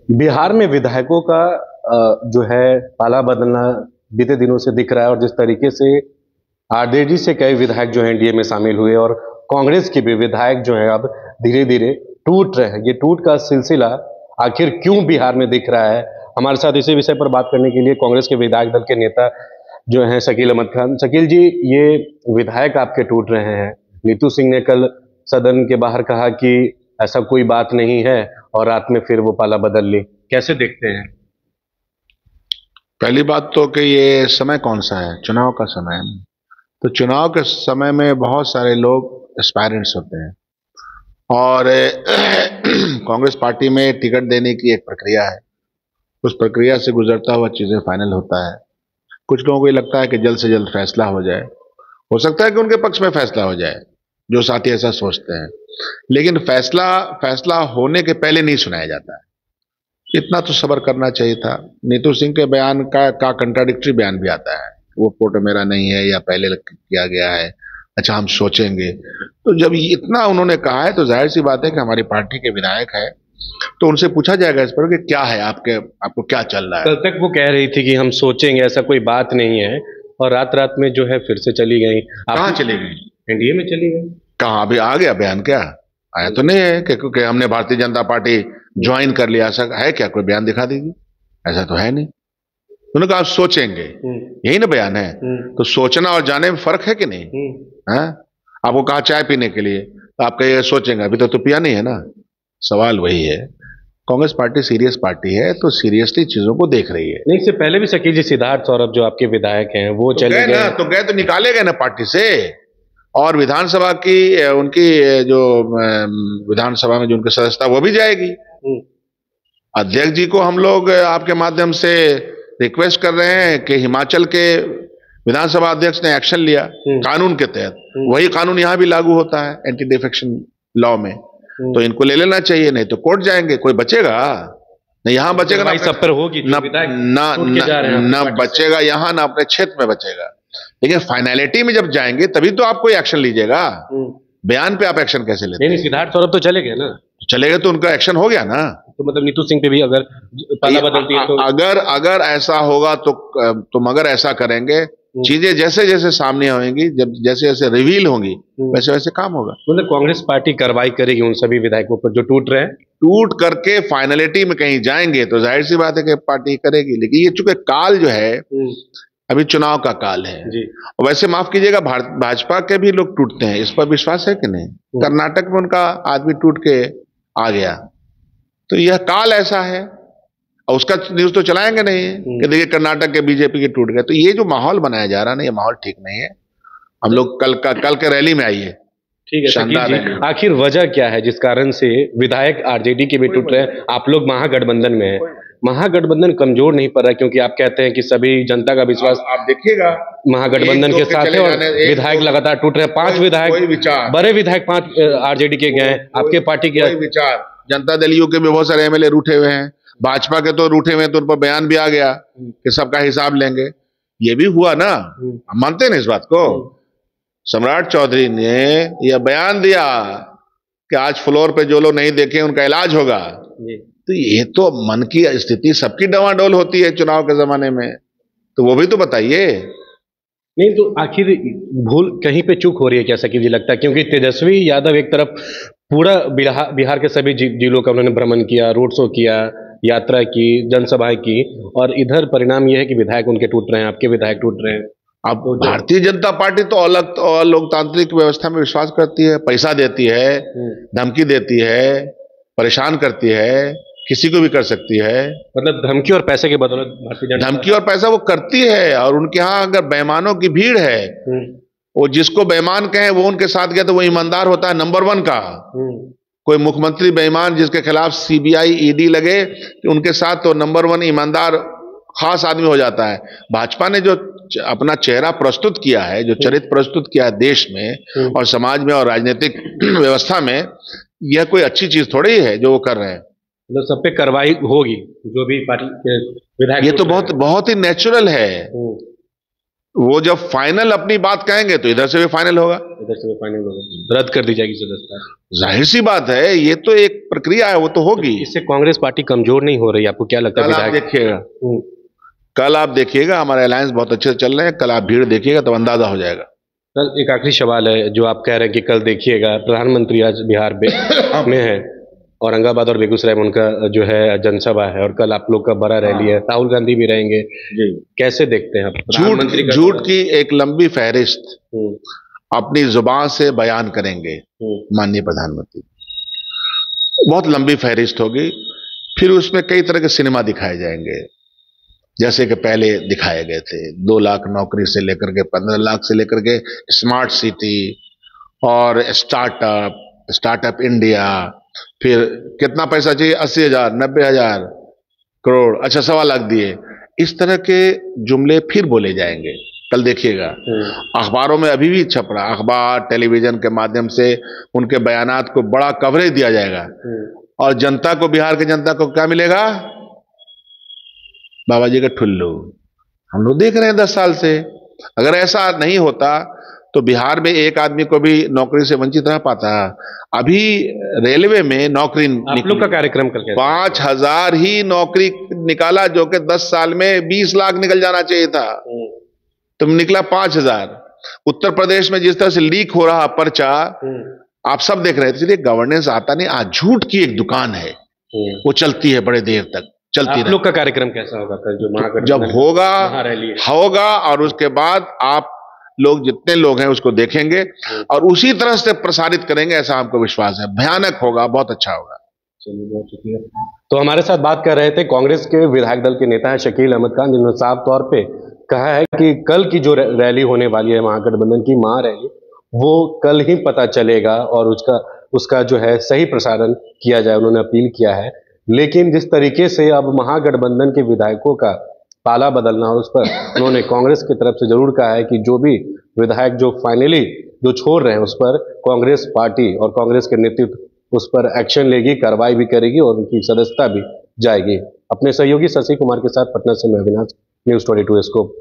बिहार में विधायकों का जो है पाला बदलना बीते दिनों से दिख रहा है और जिस तरीके से आरजेडी से कई विधायक जो हैं एनडीए में शामिल हुए और कांग्रेस के भी विधायक जो हैं अब धीरे धीरे टूट रहे हैं। ये टूट का सिलसिला आखिर क्यों बिहार में दिख रहा है? हमारे साथ इसी विषय पर बात करने के लिए कांग्रेस के विधायक दल के नेता जो हैं शकील अहमद खान। शकील जी, ये विधायक आपके टूट रहे हैं। नीतू सिंह ने कल सदन के बाहर कहा कि ऐसा कोई बात नहीं है और रात में फिर वो पाला बदल ली। कैसे देखते हैं? पहली बात तो कि ये समय कौन सा है, चुनाव का समय है। तो चुनाव के समय में बहुत सारे लोग एस्पायरेंट्स होते हैं और कांग्रेस पार्टी में टिकट देने की एक प्रक्रिया है। उस प्रक्रिया से गुजरता हुआ चीजें फाइनल होता है। कुछ लोगों को ये लगता है कि जल्द से जल्द फैसला हो जाए, हो सकता है कि उनके पक्ष में फैसला हो जाए, जो साथी ऐसा सोचते हैं, लेकिन फैसला होने के पहले नहीं सुनाया जाता है। इतना तो सब्र करना चाहिए था। नीतू सिंह के बयान का कंट्राडिक्टरी बयान भी आता है, वो फोटो मेरा नहीं है या पहले किया गया है, अच्छा हम सोचेंगे। तो जब इतना उन्होंने कहा है तो जाहिर सी बात है कि हमारी पार्टी के विधायक है, तो उनसे पूछा जाएगा इस पर कि क्या है आपको क्या चल रहा है। कल तक वो कह रही थी कि हम सोचेंगे, ऐसा कोई बात नहीं है, और रात रात में जो है फिर से चली गई। कहाँ चली गई? एनडीए में चली गई। कहाँ? अभी आ गया बयान? क्या आया तो नहीं है क्योंकि हमने भारतीय जनता पार्टी ज्वाइन कर लिया, ऐसा है क्या? कोई बयान दिखा दीजिए। ऐसा तो है नहीं। उन्होंने कहा आप सोचेंगे, यही ना बयान है। तो सोचना और जाने में फर्क है कि नहीं है? आपको कहा चाय पीने के लिए, तो आप कहिए सोचेंगे, अभी तो पिया नहीं है ना। सवाल वही है। कांग्रेस पार्टी सीरियस पार्टी है, तो सीरियसली चीजों को देख रही है। नहीं, इससे पहले भी शकील जी सिद्धार्थ सौरभ जो आपके विधायक हैं वो चले गए ना, तो निकाले गए ना पार्टी से। और विधानसभा की उनकी जो विधानसभा में जो उनकी सदस्यता वो भी जाएगी। अध्यक्ष जी को हम लोग आपके माध्यम से रिक्वेस्ट कर रहे हैं कि हिमाचल के विधानसभा अध्यक्ष ने एक्शन लिया कानून के तहत, वही कानून यहां भी लागू होता है एंटी डिफेक्शन लॉ में, तो इनको ले लेना चाहिए, नहीं तो कोर्ट जाएंगे। कोई बचेगा नहीं, यहां बचेगा ना, सब पर होगी ना बचेगा यहां, ना अपने क्षेत्र में बचेगा। लेकिन फाइनलिटी में जब जाएंगे तभी तो आप कोई एक्शन लीजिएगा। बयान पे आप एक्शन कैसे लेते? नहीं, सिद्धार्थ सौरभ तो चले गए ना। चले गए तो उनका एक्शन हो गया ना। तो मतलब नीतू सिंह पे भी अगर पाला बदलती है तो अगर ऐसा होगा तो तुम अगर ऐसा करेंगे, चीजें जैसे जैसे सामने आएंगी, जब जैसे जैसे रिवील होंगी, वैसे वैसे काम होगा। मतलब कांग्रेस पार्टी कार्रवाई करेगी उन सभी विधायकों पर जो टूट रहे हैं। टूट करके फाइनलिटी में कहीं जाएंगे तो जाहिर सी बात है कि पार्टी करेगी। लेकिन ये चूंकि काल जो है अभी चुनाव का काल है जी। और वैसे माफ कीजिएगा, भाजपा के भी लोग टूटते हैं, इस पर विश्वास है कि नहीं? कर्नाटक में उनका आदमी टूट के आ गया, तो यह काल ऐसा है। और उसका न्यूज तो चलाएंगे नहीं कि देखिए कर्नाटक के बीजेपी के टूट गए। तो ये जो माहौल बनाया जा रहा है ना, ये माहौल ठीक नहीं है। हम लोग कल के रैली में आइए। ठीक है, शानदार है। आखिर वजह क्या है जिस कारण से विधायक आरजेडी के भी टूट रहे हैं? आप लोग महागठबंधन में हैं, महागठबंधन कमजोर नहीं पड़ रहा क्योंकि आप कहते हैं कि सभी जनता का विश्वास आप देखिएगा महागठबंधन के साथ है और विधायक लगातार टूट रहे हैं। 5 विधायक, बड़े विधायक 5 आरजेडी के गए, आपके पार्टी के विचार। जनता दल यू के भी बहुत सारे एमएलए रूठे हुए हैं, भाजपा के तो रूठे हुए, तो उन पर बयान भी आ गया कि सबका हिसाब लेंगे। ये भी हुआ ना, हम मानते हैं इस बात को। सम्राट चौधरी ने यह बयान दिया कि आज फ्लोर पे जो लोग नहीं देखे उनका इलाज होगा। तो ये तो मन की स्थिति सबकी डवाडोल होती है चुनाव के जमाने में, तो वो भी तो बताइए। नहीं तो आखिर भूल कहीं पे चूक हो रही है क्या शकील जी, लगता है? क्योंकि तेजस्वी यादव एक तरफ पूरा बिहार के सभी जिलों का उन्होंने भ्रमण किया, रोड शो किया, यात्रा की, जनसभाएं की, और इधर परिणाम यह है कि विधायक उनके टूट रहे हैं, आपके विधायक टूट रहे हैं। अब भारतीय जनता पार्टी तो अलग लोकतांत्रिक व्यवस्था में विश्वास करती है, पैसा देती है, धमकी देती है, परेशान करती है, किसी को भी कर सकती है। मतलब धमकी और पैसे के बदौलत भारतीय जनता धमकी और पैसा वो करती है। और उनके यहाँ अगर बेईमानों की भीड़ है, वो जिसको बेईमान कहे वो उनके साथ गया तो वो ईमानदार होता है नंबर 1 का। कोई मुख्यमंत्री बेईमान जिसके खिलाफ सीबीआई ईडी लगे, उनके साथ तो नंबर 1 ईमानदार खास आदमी हो जाता है। भाजपा ने जो अपना चेहरा प्रस्तुत किया है, जो चरित्र प्रस्तुत किया है देश में और समाज में और राजनीतिक व्यवस्था में, यह कोई अच्छी चीज थोड़ी है जो वो कर रहे हैं। मतलब सब पे कार्रवाई होगी, जो भी पार्टी के विधायक। ये तो बहुत ही नेचुरल है। वो जब फाइनल अपनी बात कहेंगे तो इधर से भी फाइनल होगा। इधर से फाइनल होगा, रद्द कर दी जाएगी सदस्यता? जाहिर सी बात है, ये तो एक प्रक्रिया है, वो तो होगी। इससे कांग्रेस पार्टी कमजोर नहीं हो रही, आपको क्या लगता है? कल आप देखिएगा, कल आप देखिएगा, हमारे अलायंस बहुत अच्छे से चल रहे हैं, कल आप भीड़ देखिएगा तो अंदाजा हो जाएगा। कल एक आखिरी सवाल है, जो आप कह रहे हैं कि कल देखिएगा, प्रधानमंत्री आज बिहार में है, औरंगाबाद और बेगूसराय में उनका जो है जनसभा है, और कल आप लोग का बड़ा रैली है, राहुल गांधी भी रहेंगे जी, कैसे देखते हैं आप? झूठ की एक लंबी फहरिस्त अपनी जुबान से बयान करेंगे माननीय प्रधानमंत्री, बहुत लंबी फहरिस्त होगी, फिर उसमें कई तरह के सिनेमा दिखाए जाएंगे, जैसे कि पहले दिखाए गए थे 2 लाख नौकरी से लेकर के 15 लाख से लेकर के स्मार्ट सिटी और स्टार्टअप इंडिया, फिर कितना पैसा चाहिए, 80,000, 90,000 करोड़, अच्छा 1.25 लाख दिए, इस तरह के जुमले फिर बोले जाएंगे। कल देखिएगा अखबारों में अभी भी छप रहा, अखबार टेलीविजन के माध्यम से उनके बयानात को बड़ा कवरेज दिया जाएगा, और जनता को, बिहार की जनता को क्या मिलेगा? बाबा जी का ठुल्लू। हम लोग देख रहे हैं 10 साल से। अगर ऐसा नहीं होता तो बिहार में एक आदमी को भी नौकरी से वंचित रह पाता। अभी रेलवे में नौकरी, आप लोग का कार्यक्रम करके 5,000 ही नौकरी निकाला, जो कि 10 साल में 20 लाख निकल जाना चाहिए था, तुम निकला 5,000। उत्तर प्रदेश में जिस तरह से लीक हो रहा पर्चा, आप सब देख रहे थे, इसलिए गवर्नेंस आता नहीं। आज झूठ की एक दुकान है, वो चलती है बड़े देर तक, चलती है। आप लोग का कार्यक्रम कैसा होगा कल? जो महागठबंधन जब होगा और उसके बाद आप लोग, जितने लोग हैं, उसको देखेंगे और उसी तरह से प्रसारित करेंगे, ऐसा हमको विश्वास है। भयानक होगा, बहुत अच्छा होगा। चलिए, बहुत शुक्रिया। तो हमारे साथ बात कर रहे थे कांग्रेस के विधायक दल के नेता हैं शकील अहमद खान, जिन्होंने साफ तौर पे कहा है कि कल की जो रैली होने वाली है महागठबंधन की महारैली, वो कल ही पता चलेगा और उसका जो है सही प्रसारण किया जाए, उन्होंने अपील किया है। लेकिन जिस तरीके से अब महागठबंधन के विधायकों का पाला बदलना, और उस पर उन्होंने कांग्रेस की तरफ से जरूर कहा है कि जो भी विधायक जो फाइनली जो छोड़ रहे हैं, उस पर कांग्रेस पार्टी और कांग्रेस के नेतृत्व उस पर एक्शन लेगी, कार्रवाई भी करेगी और उनकी सदस्यता भी जाएगी। अपने सहयोगी शशि कुमार के साथ पटना से मैं अविनाश, न्यूज़ 22 स्कोप।